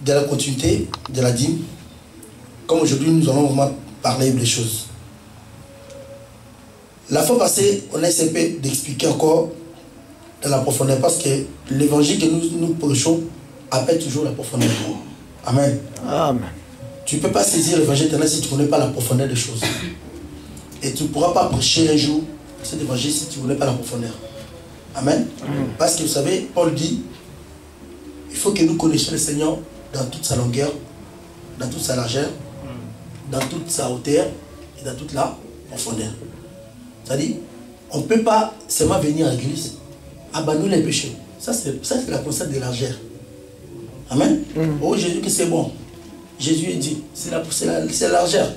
de la continuité de la dîme. Comme aujourd'hui, nous allons vraiment parler des choses. La fois passée, on a essayé d'expliquer encore dans la profondeur parce que l'évangile que nous prêchons appelle toujours la profondeur. Amen. Amen. Tu ne peux pas saisir l'évangile éternel si tu ne connais pas la profondeur des choses. Et tu ne pourras pas prêcher un jour cet évangile si tu ne connais pas la profondeur. Amen. Parce que vous savez, Paul dit, il faut que nous connaissions le Seigneur dans toute sa longueur, dans toute sa largeur, dans toute sa hauteur et dans toute la profondeur. C'est-à-dire, on ne peut pas seulement venir à l'église, abandonner les péchés. Ça, c'est la concept de largeur. Amen. Oh, Jésus, que c'est bon. Jésus est dit, c'est la largeur.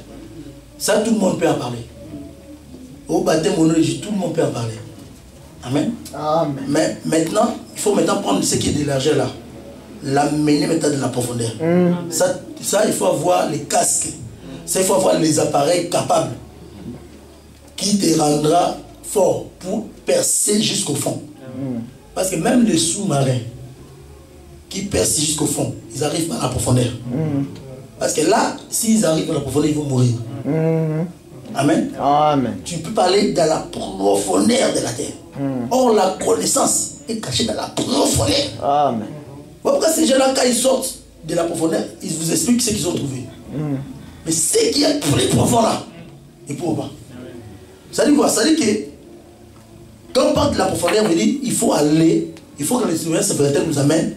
Ça, tout le monde peut en parler. Au baptême, au nom de Jésus, tout le monde peut en parler. Amen. Amen. Mais maintenant, il faut maintenant prendre ce qui est de largeur là. L'amener maintenant de la profondeur. Ça, il faut avoir les casques. Ça, il faut avoir les appareils capables qui te rendra fort pour percer jusqu'au fond. Parce que même les sous-marins qui percent jusqu'au fond, ils arrivent à la profondeur. Parce que là, s'ils arrivent à la profondeur, ils vont mourir. Amen. Amen. Tu peux parler dans la profondeur de la terre. Or, la connaissance est cachée dans la profondeur. Amen. Pourquoi ces gens-là, quand ils sortent de la profondeur, ils vous expliquent ce qu'ils ont trouvé. Mais ce qui est plus profond là, ils ne pourront pas. Ça dit quoi? Ça dit que quand on parle de la profondeur, on dit il faut aller, il faut que les souverains spirituels nous amènent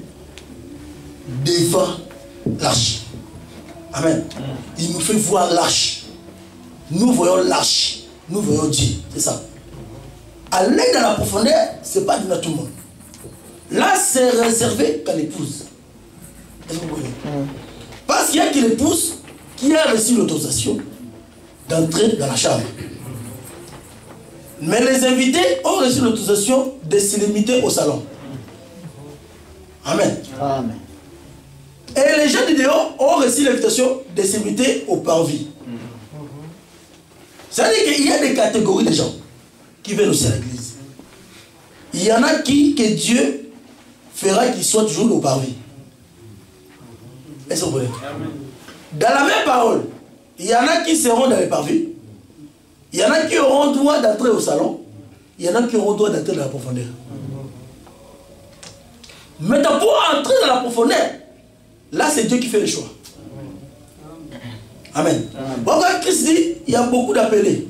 devant l'arche. Amen. Il nous fait voir l'arche. Nous voyons l'arche. Nous voyons Dieu. C'est ça. Aller dans la profondeur, ce n'est pas donné à tout le monde. Là, c'est réservé qu'à l'épouse. Parce qu'il y a que l'épouse qui a reçu l'autorisation d'entrer dans la chambre. Mais les invités ont reçu l'autorisation de se limiter au salon. Amen. Amen. Et les gens du dehors ont reçu l'invitation de se limiter au parvis. C'est-à-dire qu'il y a des catégories de gens qui viennent aussi à l'église. Il y en a que Dieu fera qu'ils soient toujours au parvis. Est-ce que vous voyez? Dans la même parole, il y en a qui seront dans les parvis. Il y en a qui auront droit d'entrer au salon. Il y en a qui auront droit d'entrer dans la profondeur. Maintenant, pour entrer dans la profondeur, là, c'est Dieu qui fait le choix. Amen. Pourquoi Christ dit, il y a beaucoup d'appelés,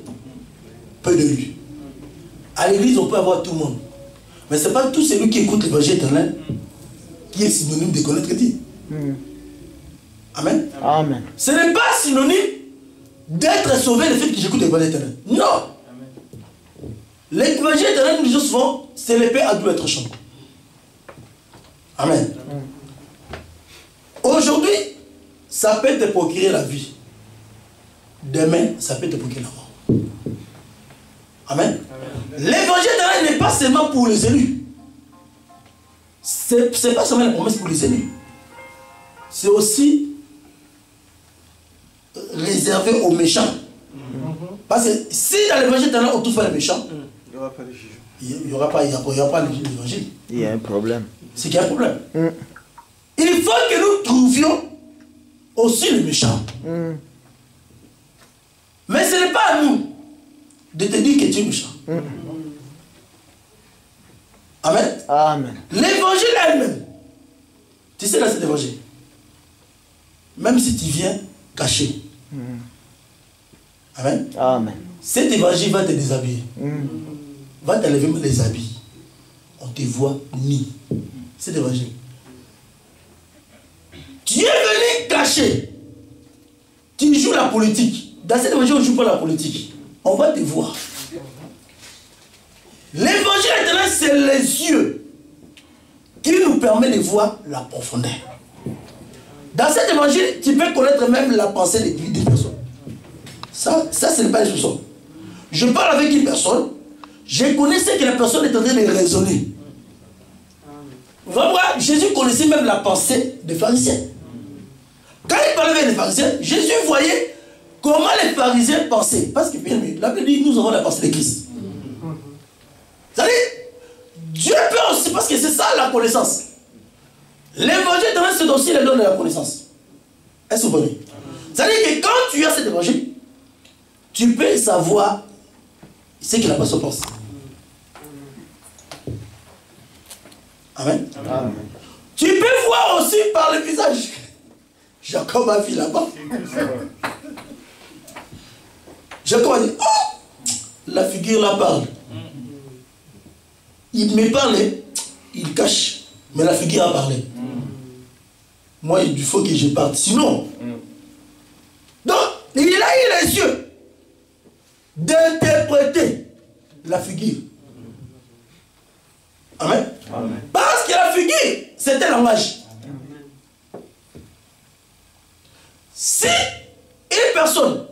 peu de lui. À l'église, on peut avoir tout le monde. Mais ce n'est pas tout celui qui écoute l'évangile éternel qui est synonyme de connaître Dieu. Amen. Amen. Ce n'est pas synonyme d'être sauvé le fait que j'écoute l'évangile éternel. Non. L'évangile éternel, nous disons souvent, c'est l'épée à double tranchant. Amen. Aujourd'hui, ça peut te procurer la vie. Demain, ça peut te procurer la mort. Amen. L'évangile éternel n'est pas seulement pour les élus. Ce n'est pas seulement la promesse pour les élus. C'est aussi réservé aux méchants. Parce que si dans l'évangile éternel on touche pas les méchants, il n'y aura pas de jugement. Il n'y aura pas l'évangile. Il y a un problème. C'est qu'il y a un problème. Il faut que nous trouvions aussi les méchants. Mais ce n'est pas à nous de te dire que tu es méchant. Amen. Amen. L'évangile elle-même, tu sais dans cet évangile, même si tu viens caché, amen. Amen. Cet évangile va te déshabiller. Va t'enlever les habits. On te voit nu. Cet évangile. Tu es venu caché. Tu joues la politique. Dans cet évangile, on ne joue pas la politique. On va te voir. L'évangile éternel, c'est les yeux qui nous permet de voir la profondeur. Dans cet évangile, tu peux connaître même la pensée des personnes. Ça ce n'est pas une chose. Je parle avec une personne, je connais ce que la personne est en train de raisonner. Vous voyez, Jésus connaissait même la pensée des pharisiens. Quand il parlait avec les pharisiens, Jésus voyait comment les pharisiens pensaient. Parce que la Bible dit, nous avons la pensée de Christ. C'est-à-dire, Dieu peut aussi, parce que c'est ça la connaissance. L'évangile éternel, c'est aussi le don de la connaissance. Est-ce que vous voyez? C'est-à-dire que quand tu as cet évangile, tu peux savoir ce que la personne pense. Amen. Amen. Tu peux voir aussi par le visage. Jacob a vu là-bas. Jacob a dit, oh, la figure là parle. Il me parlait, il cache, mais la figure a parlé. Moi, il faut que je parte. Sinon, donc, il a eu les yeux d'interpréter la figure. Amen. Amen. Parce que la figure, c'est un langage. Si une personne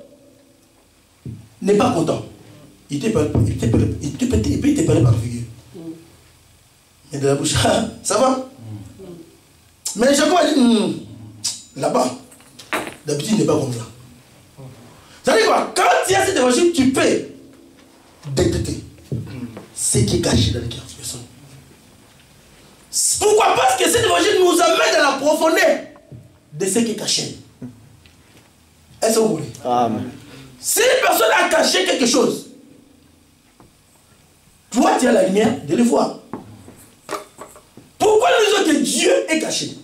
n'est pas content, il peut te parler par la figure. Mais de la bouche, ça va? Mais Jacob a dit, là-bas, d'habitude, il n'est pas comme ça. Ça veut dire quoi? Quand tu as cet évangile, tu peux détecter ce qui est caché dans le cœur de personne. Pourquoi? Parce que cet évangile nous amène dans la profondeur de ce qui est caché. Est-ce que vous voulez? Amen. Si une personne a caché quelque chose, toi tu as la lumière de le voir. Pourquoi nous disons que Dieu est caché?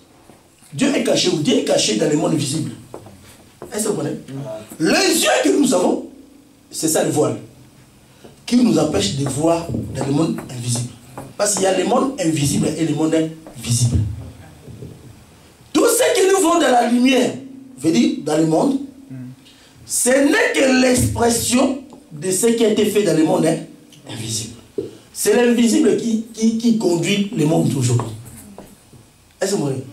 Dieu est caché ou Dieu est caché dans le monde visible. Est-ce que vous comprenez? Les yeux que nous avons, c'est ça le voile, qui nous empêche de voir dans le monde invisible. Parce qu'il y a le monde invisible et le monde visible. Tout ce que nous voyons dans la lumière, veut dire dans le monde, ce n'est que l'expression de ce qui a été fait dans le monde invisible. C'est l'invisible qui conduit le monde toujours. Est-ce que vous voyez?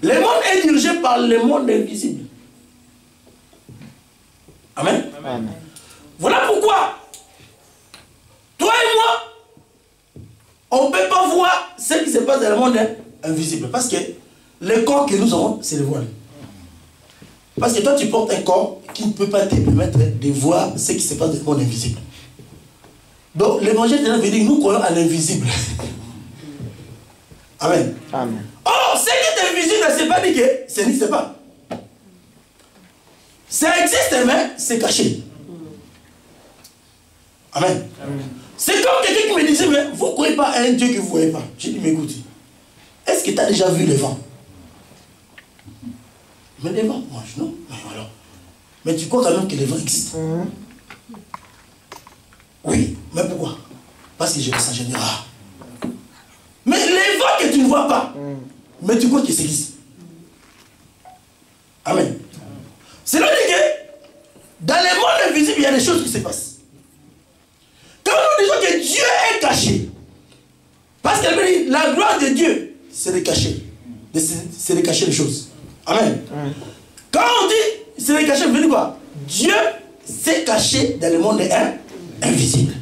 Le monde est dirigé par le monde invisible. Amen. Amen. Voilà pourquoi toi et moi, on ne peut pas voir ce qui se passe dans le monde invisible. Parce que le corps que nous avons, c'est le voile. Parce que toi, tu portes un corps qui ne peut pas te permettre de voir ce qui se passe dans le monde invisible. Donc, l'évangile veut dire que nous croyons à l'invisible. Amen. Amen. Oh, ce qui est invisible, c'est pas dit que ça n'existe pas. Ça existe, mais c'est caché. Amen. Amen. C'est comme quelqu'un qui me disait, mais vous ne croyez pas à un Dieu que vous ne voyez pas. J'ai dit, mais écoute, est-ce que tu as déjà vu le vent? Mais le vent, moi, non. Mais alors, mais tu crois quand même que le vent existe? Oui, mais pourquoi? Parce que je me sens général. Mais les vents que tu ne vois pas, mais tu crois que ça existe. Amen. C'est là que dans le monde invisible, il y a des choses qui se passent. Quand nous disons que Dieu est caché, parce qu'elle me dit, la gloire de Dieu, c'est de cacher. C'est de cacher les choses. Amen. Quand on dit, c'est de cacher, ça veut dire quoi? Dieu s'est caché dans le monde invisible.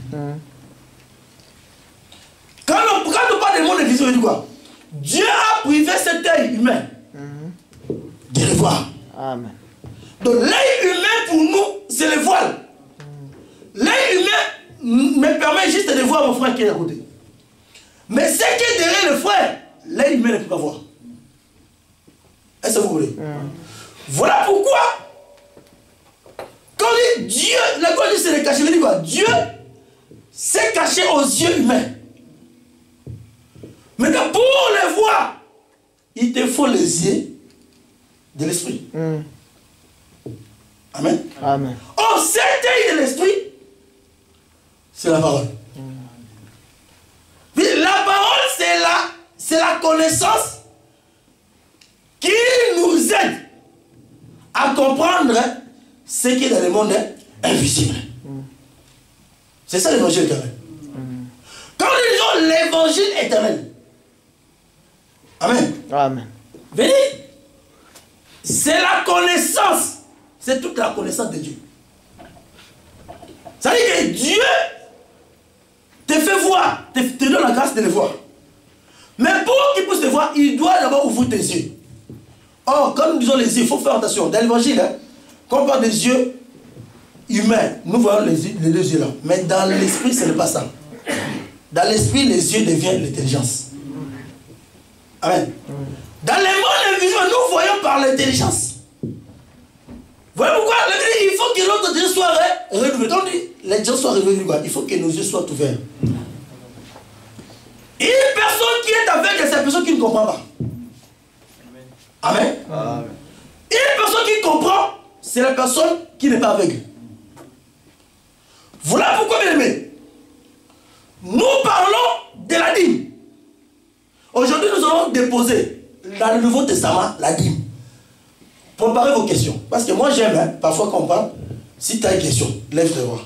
Quand on parle du monde invisible, ça veut dire quoi? Dieu a privé cet œil humain de le voir. Amen. Donc l'œil humain pour nous, c'est le voile. L'œil humain me permet juste de voir mon frère qui est à côté. Mais ce qui est derrière le frère, l'œil humain ne peut pas voir. Est-ce que vous voulez? Voilà pourquoi, quand on dit Dieu, la quoi dit c'est le caché, veut dire quoi? Dieu s'est caché aux yeux humains. Maintenant, pour le voir, il te faut les yeux de l'esprit. Amen. Amen. Oh, cet œil de l'esprit, c'est la parole. La parole, c'est la connaissance qui nous aide à comprendre ce qui est dans le monde invisible. C'est ça l'évangile éternel. Quand nous disons l'évangile éternel, amen. Amen. Venez, c'est la connaissance. C'est toute la connaissance de Dieu. Ça veut dire que Dieu te fait voir, te donne la grâce de le voir. Mais pour qu'il puisse te voir, il doit d'abord ouvrir tes yeux. Or, quand nous disons les yeux, il faut faire attention. Dans l'évangile, quand on parle des yeux humains, nous voyons les deux yeux là. Mais dans l'esprit, ce n'est pas ça. Dans l'esprit, les yeux deviennent l'intelligence. Amen. Dans le monde invisible, nous voyons par l'intelligence. Voyez pourquoi il faut que notre Dieu soit renouvelé. Donc, les gens soient renouvelés. Il faut que nos yeux soient ouverts. Une personne qui est aveugle, c'est la personne qui ne comprend pas. Amen. Amen. Une personne qui comprend, c'est la personne qui n'est pas aveugle. Voilà pourquoi, bien aimés, nous parlons de la dîme. Aujourd'hui, nous allons déposer dans le Nouveau Testament la dîme. Préparez vos questions. Parce que moi, j'aime, parfois quand on parle, si tu as une question, lève-toi.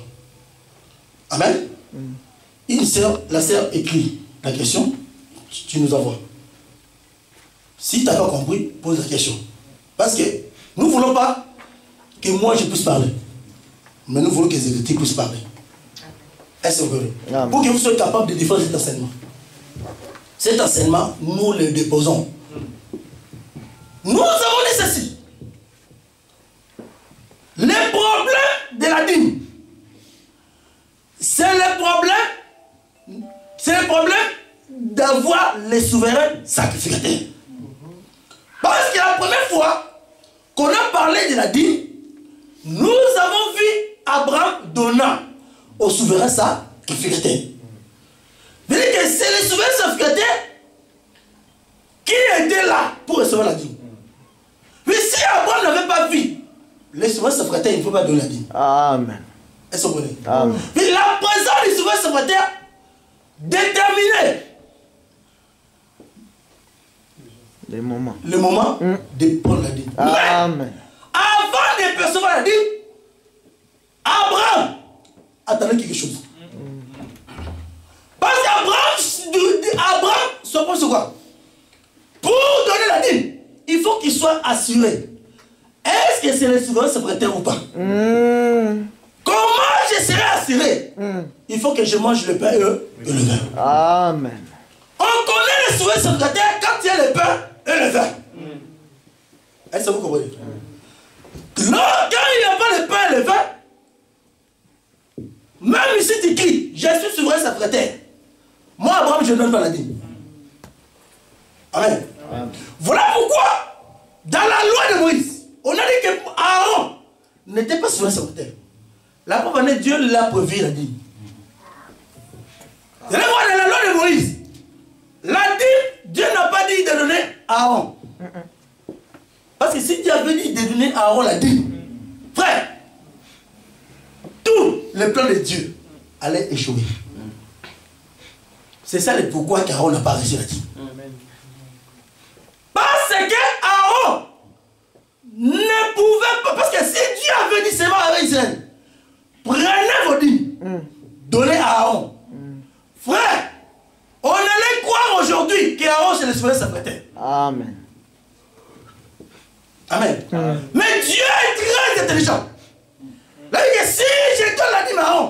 Amen. Une sœur, la sœur écrit la question, tu nous envoies. Si tu n'as pas compris, pose la question. Parce que nous ne voulons pas que moi je puisse parler. Mais nous voulons que les héritiers puissent parler. Est-ce que vous voulez? Pour que vous soyez capable de défendre cet enseignement. Cet enseignement, nous le déposons. Nous avons dit ceci. Le problème de la dîme, c'est le problème d'avoir les souverains sacrificateurs. Parce que la première fois qu'on a parlé de la dîme, nous avons vu Abraham donnant aux souverains sacrificateurs. C'est-à-dire que c'est les souverains sacrificateurs qui étaient là pour recevoir la dîme. Mais si Abraham n'avait pas vu les souverains sacrificateurs, il ne faut pas donner la dîme. Amen. Est-ce que vous comprenez? Amen. Mais la présence des souverains sacrificateurs déterminait le moment de prendre la dîme. Amen. Avant de percevoir la dîme, Abraham attendait quelque chose. Parce qu'Abraham, son point c'est quoi? Pour donner la dîme, il faut qu'il soit assuré. Est-ce que c'est le souverain secrétaire ou pas? Comment je serai assuré? Il faut que je mange le pain et le vin. Amen. On connaît le souverain secrétaire quand il y a le pain et le vin. Est-ce que vous comprenez? Non, quand il n'y a pas le pain et le vin, même ici tu cries, je suis souverain secrétaire. Moi, Abraham, je ne donne pas la dîme. Amen. Amen. Voilà pourquoi, dans la loi de Moïse, on a dit que Aaron n'était pas souverain secrétaire. La preuve en est, Dieu l'a prévu la dîme. Vous allez voir dans la loi de Moïse, la dîme, Dieu n'a pas dit de donner à Aaron. Parce que si Dieu avait dit de donner à Aaron la dîme, frère, tout le plan de Dieu allait échouer. C'est ça le pourquoi qu'Aaron n'a pas reçu la dîme. Parce que Aaron ne pouvait pas, parce que si Dieu avait dit seulement avec Israël, prenez vos dîmes, donnez à Aaron. Frère, on allait croire aujourd'hui qu'Aaron c'est le souverain secrétaire. Amen. Amen. Amen. Mais Dieu est très intelligent. Là, il dit si je donne la dîme à Aaron,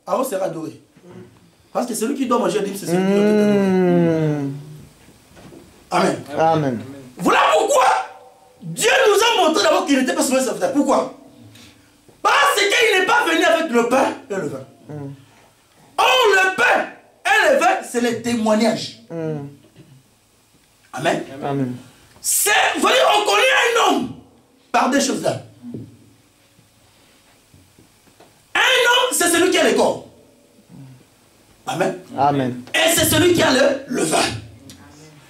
Aaron sera adoré. Parce que celui qui doit manger la dîme, c'est celui qui doit être adoré. Amen. Amen. Voilà pourquoi Dieu nous a montré d'abord qu'il n'était pas souverain secrétaire. Pourquoi? Parce qu'il n'est pas venu avec le pain et le vin. Or, le pain et le vin, c'est le témoignage. Amen. Amen. Vous voyez, on connaît un homme par des choses-là. Un homme, c'est celui qui a le corps. Amen. Amen. Et c'est celui qui a le vin.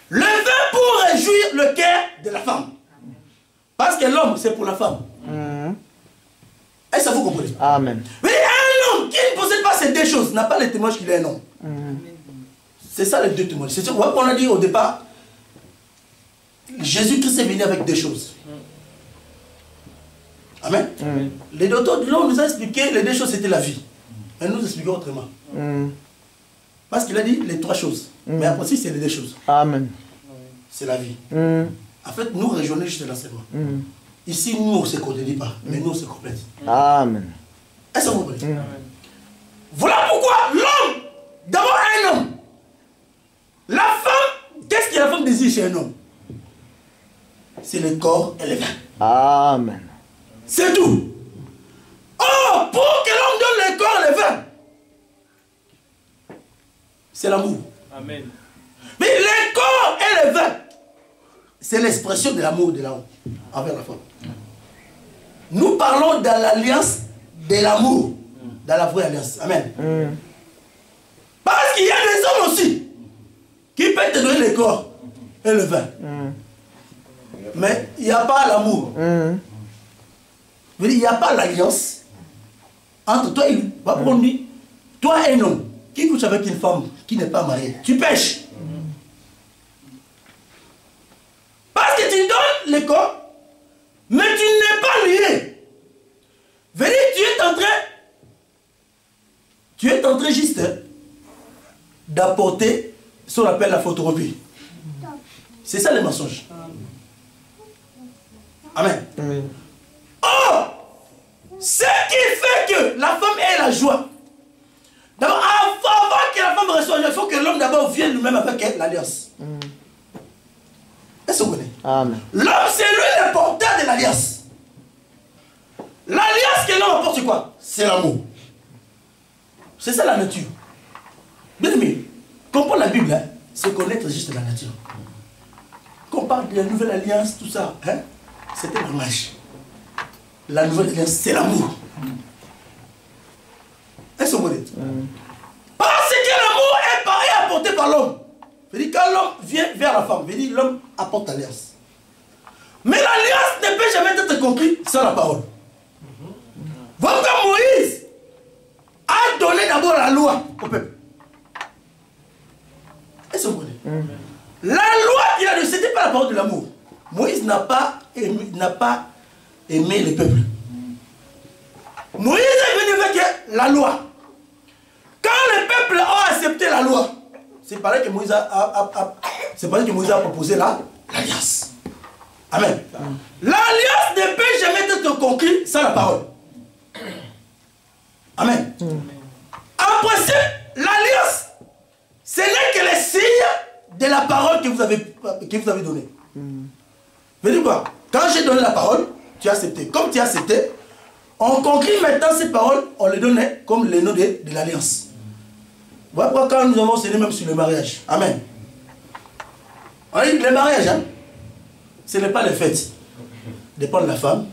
Le vin pour réjouir le cœur de la femme. Parce que l'homme, c'est pour la femme. Est-ce que vous comprenez? Amen. Mais un homme qui ne possède pas ces deux choses n'a pas le témoignage qu'il est un homme. C'est ça les deux témoignages. C'est ce qu'on a dit au départ. Jésus-Christ est venu avec deux choses. Amen. Les docteurs de l'homme nous ont expliqué les deux choses c'était la vie. Mais nous expliquons autrement. Parce qu'il a dit les trois choses. Mais après aussi c'est les deux choses. Amen. C'est la vie. En fait, nous rejoignons juste l'enseignement. Ici, nous, on ne se contredit pas, mais nous, on se complète. Amen. Est-ce que vous comprenez? Voilà pourquoi l'homme, d'abord un homme. La femme, qu'est-ce que la femme désire chez un homme? C'est le corps et le vin. Amen. C'est tout. Oh, pour que l'homme donne le corps et le vin, c'est l'amour. Amen. Mais le corps et le vin, c'est l'expression de l'amour de l'homme envers la femme. Nous parlons dans l'alliance de l'amour, dans la vraie alliance. Amen. Parce qu'il y a des hommes aussi qui peuvent te donner le corps et le vin. Mais il n'y a pas l'amour. Il n'y a pas l'alliance entre toi et lui. Va prendre lui. Toi, un homme qui couche avec une femme qui n'est pas mariée, tu pêches. Parce que tu donnes le corps, mais tu n'es pas lié. Venez, tu es en train juste d'apporter ce qu'on appelle la photocopie. C'est ça le mensonge. Amen. Oh! Ce qui fait que la femme ait la joie. D'abord, avant que la femme reçoive, il faut que l'homme d'abord vienne lui-même avec l'alliance. Est-ce que vous connaissez? L'homme, c'est lui le porteur de l'alliance. L'alliance que l'homme apporte, c'est quoi? C'est l'amour. C'est ça la nature. Bien aimé, comprendre la Bible, hein, c'est connaître juste la nature. Quand on parle de la nouvelle alliance, tout ça, hein, c'était le mariage. La nouvelle alliance, c'est l'amour. Est-ce que vous connaissez? Parce que l'amour est apporté par l'homme. Quand l'homme vient vers la femme, l'homme apporte l'alliance. Mais l'alliance ne peut jamais être conclue sans la parole. Votre Moïse a donné d'abord la loi au peuple. Est-ce que vous connaissez? La loi qu'il a donnée, ce n'était pas la parole de l'amour. Moïse n'a pas aimé le peuple. Moïse est venu avec la loi. Quand le peuple a accepté la loi, c'est pareil que Moïse a proposé l'alliance. Amen. L'alliance ne peut jamais être conclue sans la parole. Amen. Après ça, l'alliance, ce n'est que le signe de la parole que vous avez donnée. Vous dites quoi? Quand j'ai donné la parole, tu as accepté. Comme tu as accepté, on conclut maintenant ces paroles, on les donnait comme les noms de l'alliance. Voilà pourquoi quand nous avons enseigné même sur le mariage. Amen. On dit le mariage, hein, ce n'est pas le fait de prendre la femme,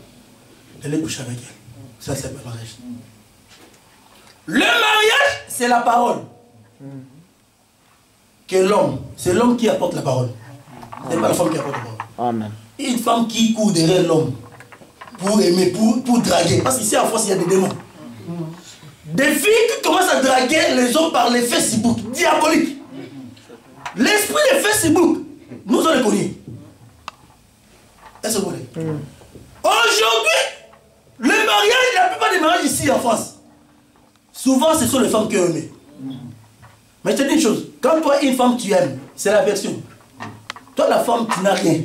d'aller coucher avec elle. Ça, c'est le mariage. Le mariage, c'est la parole. Que l'homme, c'est l'homme qui apporte la parole. Ce n'est pas la femme qui apporte la parole. Amen. Une femme qui court derrière l'homme pour aimer, pour draguer. Parce qu'ici en France, il y a des démons. Des filles qui commencent à draguer les hommes par les Facebook, diaboliques. L'esprit de Facebook, nous on les connaît. Est-ce que vous voulez? Aujourd'hui, le mariage, la plupart des mariages ici en France, souvent ce sont les femmes qui ont aimé. Mais je te dis une chose, quand toi une femme tu aimes, c'est la version. Toi la femme tu n'as rien.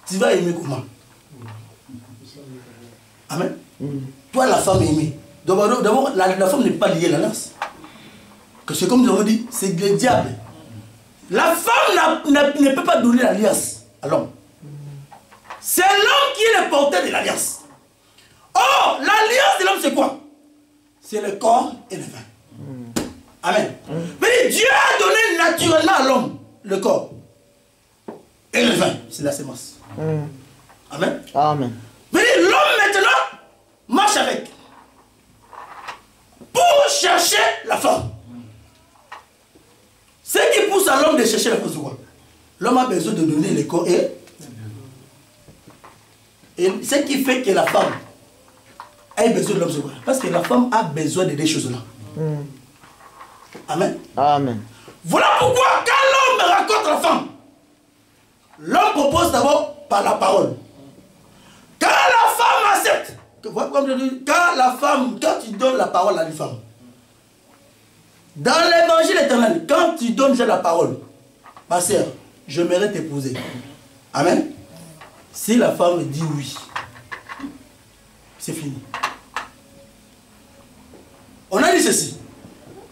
Tu vas aimer comment? Amen. Toi la femme aimée. D'abord, la femme n'est pas liée à l'alliance. C'est comme nous avons dit, c'est le diable. La femme ne peut pas donner l'alliance à l'homme. C'est l'homme qui est le porteur de l'alliance. Or, l'alliance de l'homme, c'est quoi? C'est le corps et le vin. Amen. Mais Dieu a donné naturellement à l'homme le corps. Et le vin, c'est la sémence. Amen. Amen. Mais l'homme maintenant marche avec. Pour chercher la femme. Ce qui pousse à l'homme de chercher la femme, c'est quoi? L'homme a besoin de donner le corps et ce qui fait que la femme a besoin de l'homme, c'est quoi? Parce que la femme a besoin de ces choses-là. Amen. Amen. Voilà pourquoi quand l'homme rencontre la femme, l'homme propose d'abord par la parole. Quand la femme accepte, quand tu donnes la parole à une femme, dans l'évangile éternel, quand tu donnes la parole, ma sœur, je mérite t'épouser. Amen. Si la femme dit oui, c'est fini. On a dit ceci.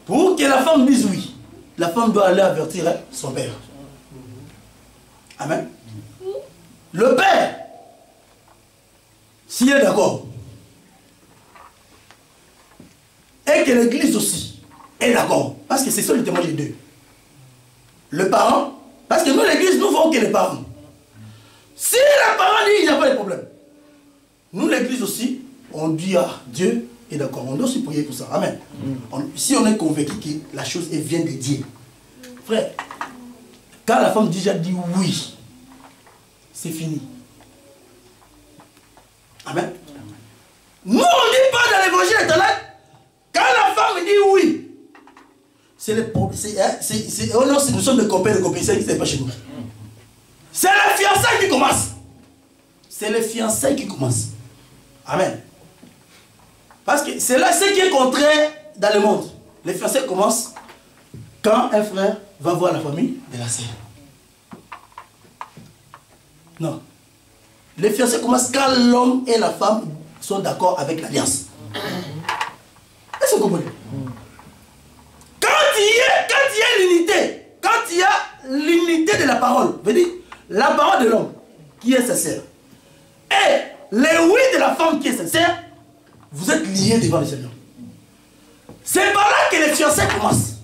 Pour que la femme dise oui, la femme doit aller avertir son père. Amen. Le père, s'il est d'accord, et que l'église aussi est d'accord, parce que c'est ça le témoignage des deux. Le parent, parce que nous l'église, nous voyons que les parents. Si les parents disent, il n'y a pas de problème. Nous, l'église aussi, on dit à Dieu, et d'accord, on doit aussi prier pour ça. Amen. Si on est convaincu que la chose vient de Dieu, frère, quand la femme déjà dit oui, c'est fini. Amen. Nous, on ne dit pas dans l'évangile éternel, quand la femme dit oui, c'est le problème. Oh non, nous sommes des copains, ça n'existe pas chez nous. C'est le fiançailles qui commence. C'est le fiançailles qui commence. Amen. Parce que c'est là ce qui est contraire dans le monde. Les fiançailles commencent quand un frère va voir la famille de la sœur. Non. Les fiançailles commencent quand l'homme et la femme sont d'accord avec l'alliance. Est-ce que vous comprenez? Quand il y a l'unité, quand il y a l'unité de la parole, veut dire la parole de l'homme qui est sincère et les oui de la femme qui est sincère, vous êtes liés devant le Seigneur. C'est par là que les fiançailles commencent.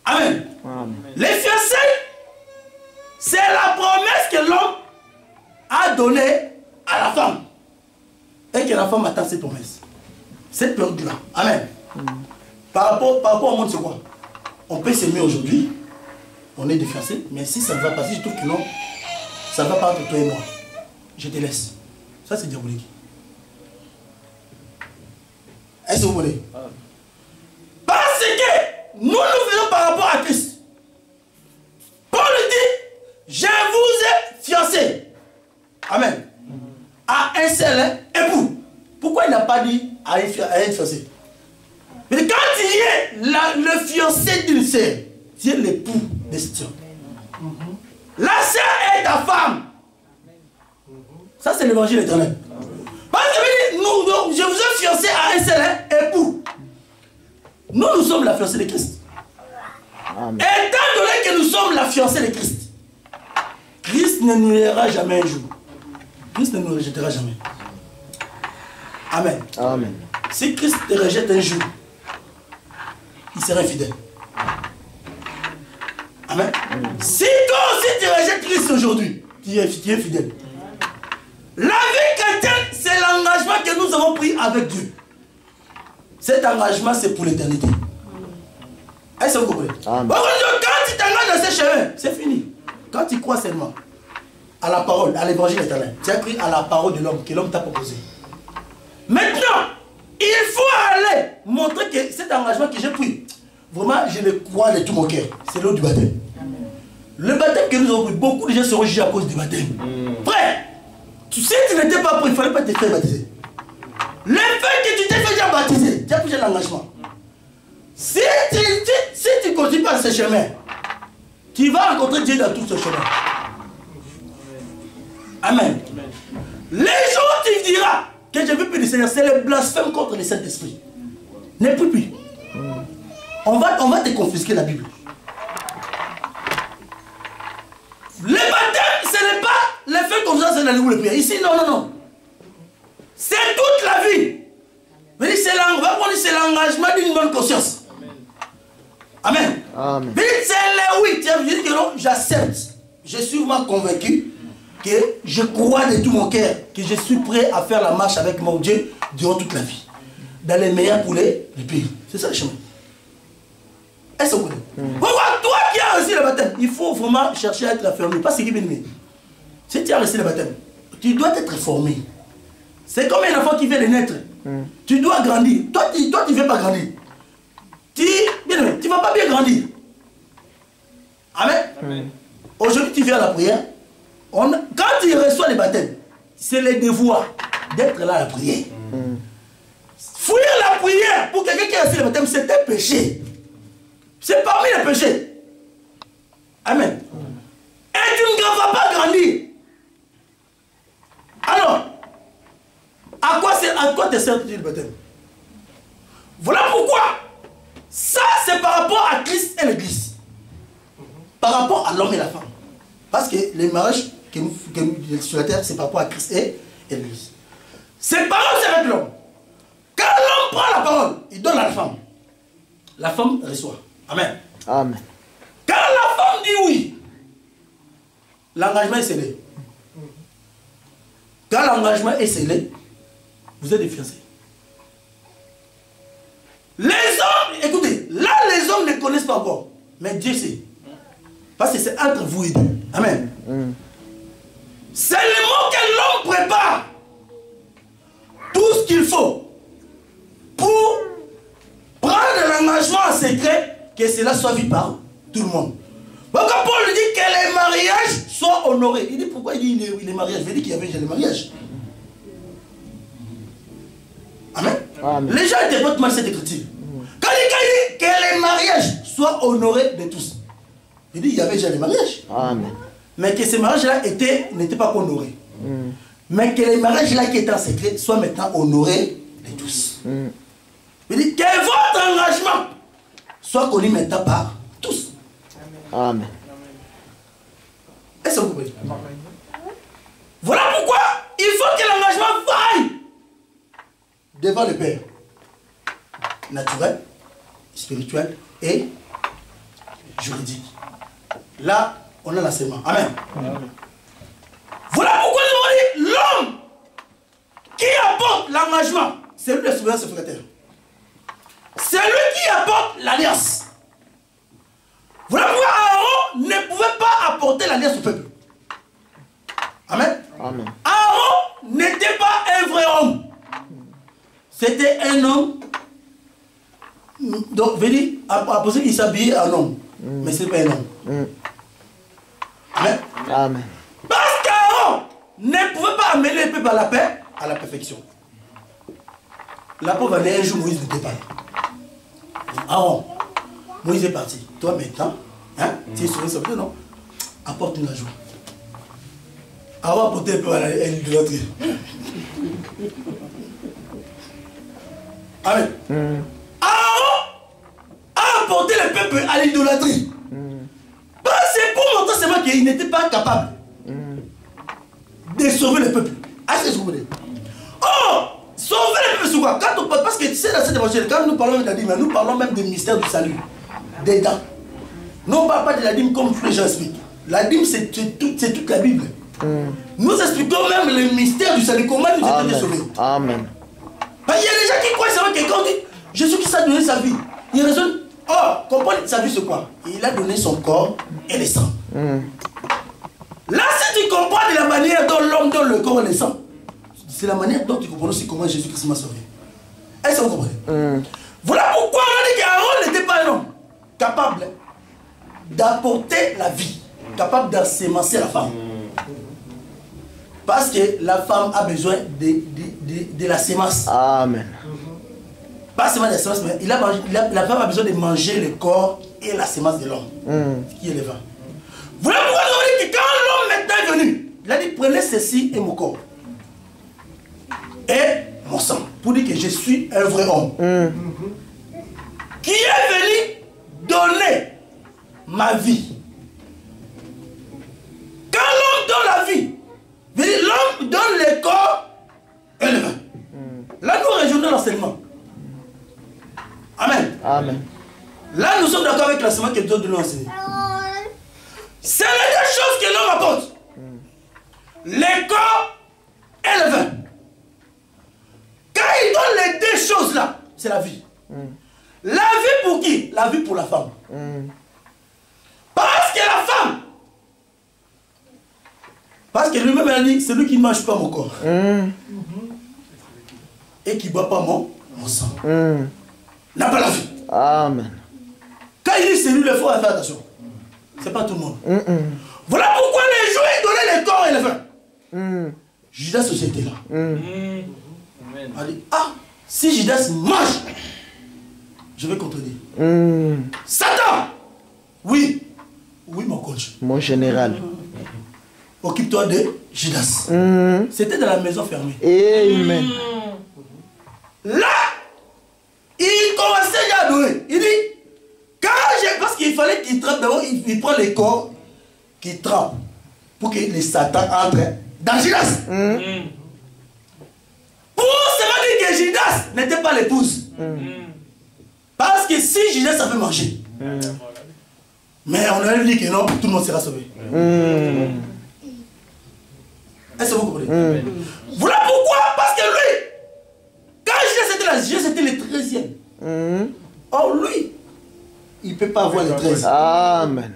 Amen. Amen. Les fiançailles, c'est la promesse que l'homme a donnée à la femme. Et que la femme attend cette promesse. Cette période-là. Amen. Par rapport au monde, c'est quoi? On peut s'aimer aujourd'hui, on est des fiancés, mais si ça ne va pas, si je trouve que non, ça ne va pas entre toi et moi, je te laisse. Ça, c'est diabolique. Est-ce que vous voulez? Parce que nous faisons par rapport à Christ. Paul dit, je vous ai fiancé. Amen. À un seul époux. Pourquoi il n'a pas dit à un fiancé? Mais quand il est le fiancé d'une sœur, tu es l'époux de cette sœur. La sœur est ta femme. Ça, c'est l'évangile éternel. Parce que je vous ai fiancé à un seul époux. Nous sommes la fiancée de Christ. Amen. Étant donné que nous sommes la fiancée de Christ, Christ ne nous liera jamais un jour. Christ ne nous rejettera jamais. Amen. Amen. Si Christ te rejette un jour, il sera infidèle. Amen. Si toi aussi tu rejettes Christ aujourd'hui, tu es fidèle. La vie chrétienne, c'est l'engagement que nous avons pris avec Dieu. Cet engagement, c'est pour l'éternité. Est-ce que vous comprenez? Quand tu t'engages dans ce chemin, c'est fini. Quand tu crois seulement à la parole, à l'évangile éternel, tu as cru à la parole de l'homme que l'homme t'a proposé. Maintenant, il faut aller montrer que cet engagement que j'ai pris, vraiment, je le crois de tout mon cœur. C'est l'eau du baptême. Le baptême que nous avons pris, beaucoup de gens seront jugés à cause du baptême. Frère, si tu n'étais pas pris, il ne fallait pas te faire baptiser. Le fait que tu t'es fait déjà baptiser, tu as pris l'engagement. Si tu continues par ce chemin, tu vas rencontrer Dieu dans tout ce chemin. Amen. Les jours où tu diras que je ne veux plus le Seigneur, c'est le blasphème contre le Saint-Esprit. Ne plus. On va te confisquer la Bible. Le baptême, ce n'est pas le fait comme ça, c'est la libre de prière. Ici, non. C'est toute la vie. C'est l'engagement d'une bonne conscience. Amen. Amen. C'est le oui. Tu dis que non, j'accepte. Je suis vraiment convaincu que je crois de tout mon cœur que je suis prêt à faire la marche avec mon Dieu durant toute la vie. Dans les meilleurs pour les pays. C'est ça le chemin. Est-ce que vous comprenez? Pourquoi toi qui as reçu le baptême, il faut vraiment chercher à être affermi. Pas ce qui vient de nous. Si tu as reçu le baptême, tu dois être formé. C'est comme un enfant qui vient de naître. Tu dois grandir. Toi, tu ne veux pas grandir. Tu ne vas pas bien grandir. Amen. Aujourd'hui, tu viens à la prière. Quand tu reçois le baptême, c'est le devoir d'être là à la prière. Fuir la prière pour quelqu'un qui a reçu le baptême, c'est un péché. C'est parmi les péchés. Amen. Et tu ne vas pas grandir. Alors, à quoi te sert-il le baptême? Voilà pourquoi. Ça, c'est par rapport à Christ et l'Église. Par rapport à l'homme et la femme. Parce que les mariages sur la terre, c'est par rapport à Christ et l'Église. C'est parole, c'est avec l'homme. Quand l'homme prend la parole, il donne à la femme. La femme reçoit. Amen. Amen. Quand la femme dit oui, l'engagement est scellé. Quand l'engagement est scellé, vous êtes des fiancés. Les hommes, écoutez, là les hommes ne connaissent pas encore, mais Dieu sait. Parce que c'est entre vous et Dieu. Amen. C'est le mot que l'homme prépare. Tout ce qu'il faut pour prendre l'engagement en secret, que cela soit vu par tout le monde. Donc quand Paul dit que les mariages soient honorés, il dit pourquoi il dit les mariages? Il veut dire qu'il y avait déjà les mariages. Amen. Amen. Les gens interprètent mal cette écriture. Quand il dit que les mariages soient honorés de tous, il dit qu'il y avait déjà les mariages. Amen. Mais que ces mariages-là n'étaient pas honorés. Mais que les mariages-là qui étaient en secret soient maintenant honorés de tous. Il dit que votre engagement soit connu maintenant par tous. Amen. Est-ce que vous comprenez? Voilà pourquoi il faut que l'engagement vaille devant le Père. Naturel, spirituel et juridique. Là, on a l'enseignement. Amen. Amen. Voilà pourquoi nous avons dit l'homme qui apporte l'engagement, c'est lui le souverain secrétaire. C'est lui qui apporte l'alliance. Voilà pourquoi Aaron ne pouvait pas apporter l'alliance au peuple. Amen. Amen. Aaron n'était pas un vrai homme. C'était un homme. Donc, venez, après il s'habillait en homme. Mais ce n'est pas un homme. Amen. Amen. Parce qu'Aaron ne pouvait pas amener le peuple à la paix, à la perfection. La pauvre année, un jour, Moïse n'était pas là. Aaron, Moïse est parti. Toi maintenant, hein, tu es sur le peuple, non? Apporte une joie. Aaron a apporté un peu à l'idolâtrie. Amen. Aaron a apporté le peuple à l'idolâtrie. C'est pour montrer seulement qu'il n'était pas capable de sauver le peuple. Est-ce que vous voulez? Oh, sauver le peuple, c'est quoi? Parce que tu sais, dans cette évangile, quand nous parlons de la dîme, nous parlons même du mystère du salut, des dents. Nous ne parlons pas de la dîme comme tous les gens expliquent. La dîme, c'est toute la Bible. Nous expliquons même le mystère du salut, comment nous avons été sauvés. Amen. Il y a des gens qui croient seulement que quand on dit Jésus-Christ a donné sa vie, il raisonne. Oh, comprendre sa vie, c'est quoi? Il a donné son corps et le sang. Là, si tu comprends de la manière dont l'homme donne le corps et le sang, c'est la manière dont tu comprends aussi comment Jésus-Christ m'a sauvé. Est-ce que vous comprenez? Voilà pourquoi on a dit qu'Aaron n'était pas un homme capable d'apporter la vie, capable d'ensemencer la femme. Parce que la femme a besoin de la sémence. Amen. Pas seulement la sémence, mais la femme a besoin de manger le corps et la sémence de l'homme, qui est le vin. Voilà pourquoi nous avons dit que quand l'homme maintenant est venu, il a dit prenez ceci et mon corps et mon sang, pour dire que je suis un vrai homme qui est venu donner ma vie. Quand l'homme donne la vie, l'homme donne le corps et le vin. Là nous rejoignons l'enseignement. Amen. Amen. Là, nous sommes d'accord avec l'enseignement que Dieu nous a enseigné. C'est les deux choses que l'homme apporte. Le corps et le vin. Quand il donne les deux choses-là, c'est la vie. La vie pour qui? La vie pour la femme. Parce que la femme, parce que lui-même a dit, c'est lui qui ne mange pas mon corps. Et qui ne boit pas mon sang. N'a pas la vie. Amen. Quand il dit c'est lui, il faut faire attention. C'est pas tout le monde. Voilà pourquoi les Juifs donnaient le corps et le vin. Judas aussi était là. Il a dit, ah, si Judas mange, je vais contredire. Satan, oui, oui mon coach. Mon général. Occupe-toi de Judas. C'était dans la maison fermée. Amen. Là, il commençait à adorer. Il dit, parce qu'il fallait qu'il trempe d'abord, il prend les corps qui trempent pour que les Satan entrent dans Judas. Pour se dire que Judas n'était pas l'épouse. Parce que si Judas avait mangé, mais on a dit que non, tout le monde sera sauvé. Est-ce que vous comprenez? Voilà pourquoi, parce que lui, quand Jésus c'était le 13e. Or lui, il ne peut pas avoir les 13. Amen.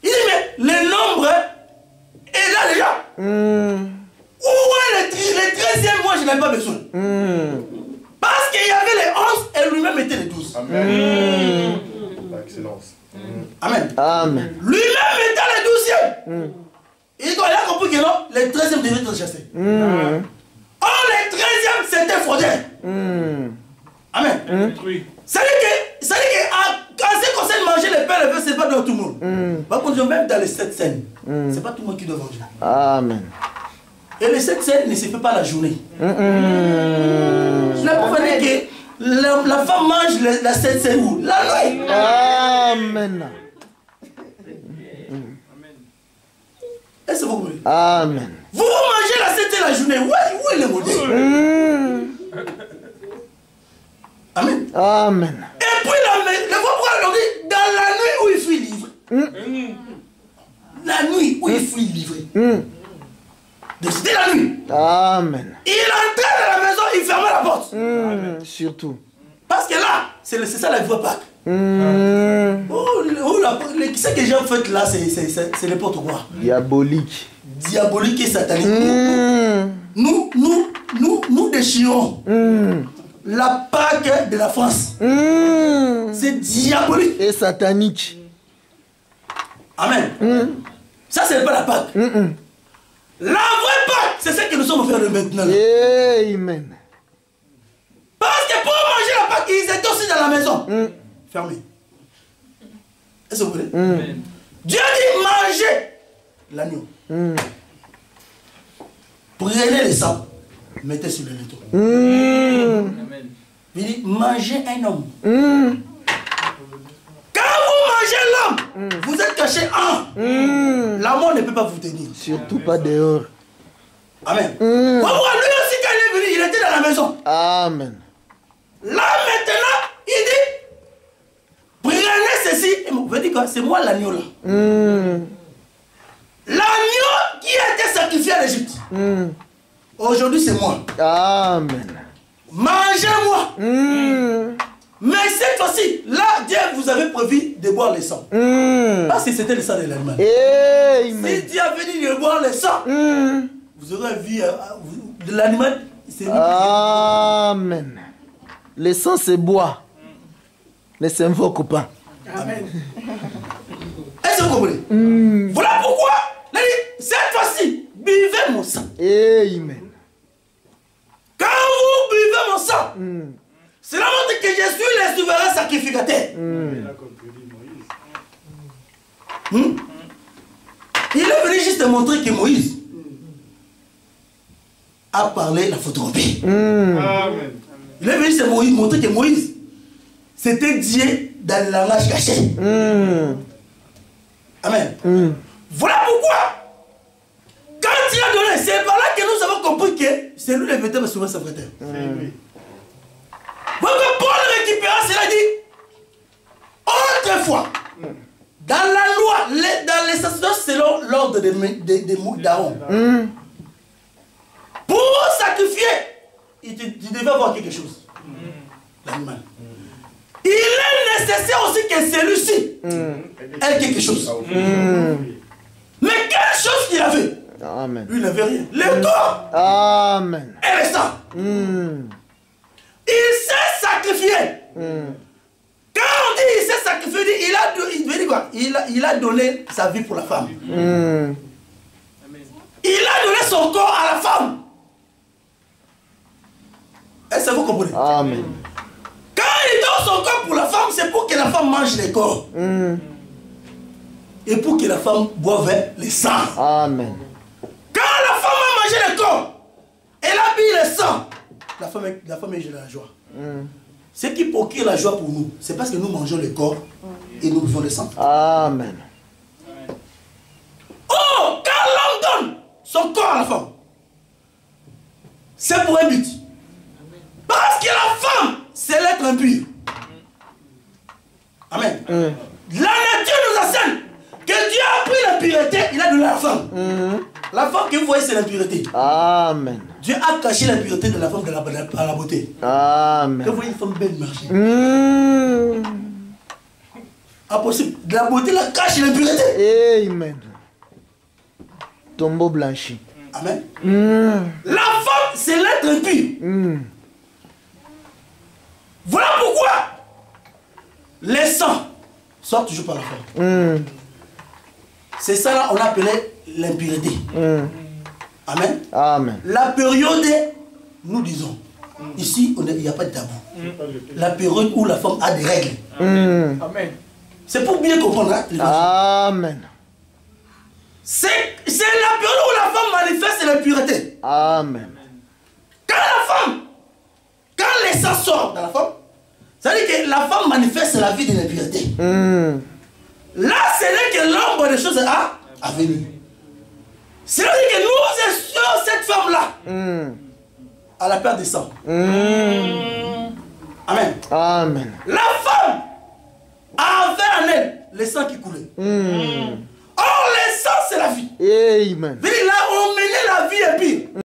Il dit, mais le nombre est là déjà. Où est le 13e? Moi, je n'ai pas besoin. Parce qu'il y avait les 11 et lui-même était les 12. Amen. Excellence. Amen. Amen. Lui-même était le 12e. Il a compris que non, le 13e devait être chassé. Or, le 13e, c'était fraudeur. Amen. C'est-à-dire que, quand c'est qu'on sait manger le pain, le pain, ce n'est pas dans tout le monde. Par contre, même dans les 7 scènes, ce n'est pas tout le monde qui doit manger. Amen. Et les 7 scènes ne se fait pas la journée. Cela pour dire que la femme mange la 7 scènes où? La nuit. Amen. Est-ce que vous comprenez? Amen. Vous mangez la 7 scène la journée. Où est le modèle? Amen. Amen. Et puis, le pourquoi on dit dans la nuit où il fut livré. La nuit où il fut livré. Donc c'était la nuit. Amen. Il entrait dans la maison, il fermait la porte. Surtout. Parce que là, c'est ça la vraie Pâques. Ce que j'ai fait là, c'est n'importe quoi. Diabolique. Diabolique et satanique. Nous déchirons la Pâque de la France. C'est diabolique. Et satanique. Amen. Ça, c'est pas la Pâque. La vraie Pâque, c'est ce que nous sommes en train de maintenant. Amen. Parce que pour manger la Pâque, ils étaient aussi dans la maison. Fermés. Est-ce que vous voulez? Dieu dit manger l'agneau. Prenez le sang, mettez sur le léto. Il dit mangez un homme. Quand vous mangez l'homme, vous êtes caché en. La mort ne peut pas vous tenir. Surtout pas dehors. Amen. Lui aussi, quand il est venu, il était dans la maison. Amen. Là maintenant, il dit prenez ceci. Vous dites quoi? C'est moi l'agneau là. L'agneau qui a été sacrifié à l'Égypte. Aujourd'hui, c'est moi. Amen. Mangez-moi. Mais cette fois-ci, là, Dieu vous avait prévu de boire le sang. Parce que c'était le sang de l'animal. Si Dieu avait dit de boire le sang, vous aurez vu de l'animal. Amen. Le sang se boit. Ne s'invoque pas. Amen. Est-ce que vous comprenez? Voilà pourquoi, cette fois-ci, buvez mon sang. Amen. Quand vous buvez mon sang, cela montre que je suis le souverain sacrificateur. Il est venu juste montrer que Moïse a parlé la photocopie. Il est venu juste montrer que Moïse, c'était Dieu dans le langage caché. Amen. Voilà pourquoi, quand il a donné, c'est par là que nous avons compris que c'est lui le véritable souverain sacrificateur. Donc Paul récupéra cela dit, autrefois, dans la loi, dans les sacerdoces selon l'ordre d'Aaron, pour sacrifier, il devait avoir quelque chose. L'animal. Il est nécessaire aussi que celui-ci ait quelque chose. Mais quelle chose qu'il avait? Amen. Lui, il n'avait rien. Le corps Amen. et le sang. Il s'est sacrifié. Quand on dit il s'est sacrifié, il veut dire quoi? Il a donné sa vie pour la femme. Il a donné son corps à la femme. Est-ce que vous comprenez? Amen. Quand il donne son corps pour la femme, c'est pour que la femme mange les corps. Et pour que la femme boive le sang. Amen. Quand la femme a mangé le corps, elle a bu le sang, la femme est dans la joie. Ce qui procure la joie pour nous, c'est parce que nous mangeons le corps et nous buvons le sang. Amen. Oh, quand l'homme donne son corps à la femme, c'est pour un but. Parce que la femme, c'est l'être impur. Amen. La nature nous enseigne que Dieu a pris la pureté, il a donné à la femme. La femme que vous voyez, c'est l'impureté. Amen. Dieu a caché l'impureté de la femme à la beauté. Amen. Vous voyez une femme belle marcher. Impossible. De la beauté, la cache l'impureté. Amen. Tombeau blanchi. Amen. La femme, c'est l'être impur. Voilà pourquoi les sangs sortent toujours par la femme. C'est ça là on appelait l'impureté. Amen. Amen. La période, nous disons, ici il n'y a pas de tabou. La période où la femme a des règles. Amen. C'est pour bien comprendre. Hein, Amen. c'est la période où la femme manifeste l'impureté. Amen. Quand les sangs sortent dans la femme, ça veut dire que la femme manifeste la vie de l'impureté. Là, c'est là que l'ombre des choses a venu. C'est là que nous essuons cette femme-là à la perte du sang. Amen. Amen. La femme avait en elle les sangs qui coulaient. Or, les sangs, c'est la vie. Amen. Là, on menait la vie impure.